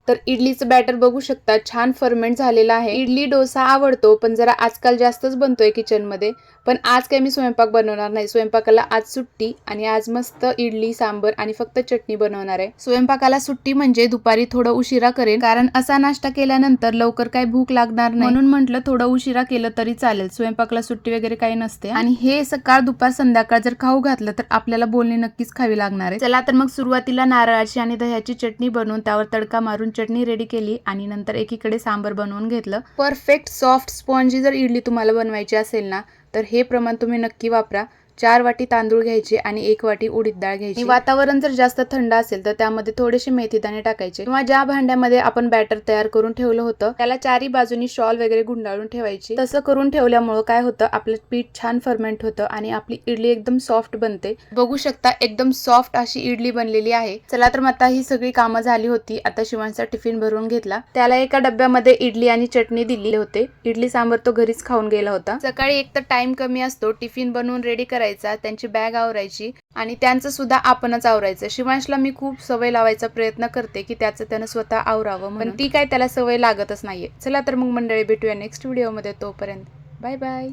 तर इडलीचं बॅटर बघू शकता छान फर्मेंट झालेलं आहे. इडली डोसा आवडतो पण जरा आजकाल जास्तच बनतोय किचनमध्ये. पण आज काही मी स्वयंपाक बनवणार नाही. स्वयंपाकाला आज सुट्टी आणि आज मस्त इडली सांबर आणि फक्त चटणी बनवणार आहे. स्वयंपाकाला सुट्टी म्हणजे दुपारी थोडं उशिरा करेन, कारण असा नाश्ता केल्यानंतर लवकर काही भूक लागणार नाही, म्हणून म्हटलं थोडं उशिरा केलं तरी चालेल. स्वयंपाकाला सुट्टी वगैरे काही नसते आणि हे सकाळ दुपार संध्याकाळ जर खाऊ घातलं तर आपल्याला बोलणी नक्कीच खावी लागणार आहे. चला तर मग सुरुवातीला नारळाची आणि दह्याची चटणी बनवून त्यावर तडका मारून चटणी रेडी केली आणि नंतर एकीकडे सांबर बनवून घेतलं. परफेक्ट सॉफ्ट स्पॉन्जी जर इडली तुम्हाला बनवायची असेल ना तर हे प्रमाण तुम्ही नक्की वापरा. 4 वाटी तांदूळ घ्यायचे आणि 1 वाटी उडीद डाळ घ्यायची. वातावरण जर जास्त थंड असेल तर त्यामध्ये थोडेसे मेथीदाणे टाकायचे किंवा ज्या भांड्यामध्ये आपण बॅटर तयार करून ठेवलं होतं त्याला चारी बाजूनी शॉल वगैरे गुंडाळून ठेवायची. तसं करून ठेवल्यामुळे काय होतं, आपलं पीठ छान फर्मेंट होतं आणि आपली इडली एकदम सॉफ्ट बनते. बघू शकता एकदम सॉफ्ट अशी इडली बनलेली आहे. चला तर मग आता ही सगळी कामं झाली होती. आता शिवांचा टिफिन भरून घेतला. त्याला एका डब्यामध्ये इडली आणि चटणी दिली होते. इडली सांबर तो घरीच खाऊन गेला होता. सकाळी एक तर टाइम कमी असतो, टिफिन बनवून रेडी करायचा, त्यांची बॅग आवरायची आणि त्यांचं सुद्धा आपणच आवरायचं. शिवांशला मी खूप सवय लावायचा प्रयत्न करते की त्याचं त्यानं स्वतः आवरावं, पण ती काय त्याला सवय लागतच नाहीये. चला तर मग मंडळी भेटूया नेक्स्ट व्हिडिओमध्ये. तोपर्यंत बाय बाय.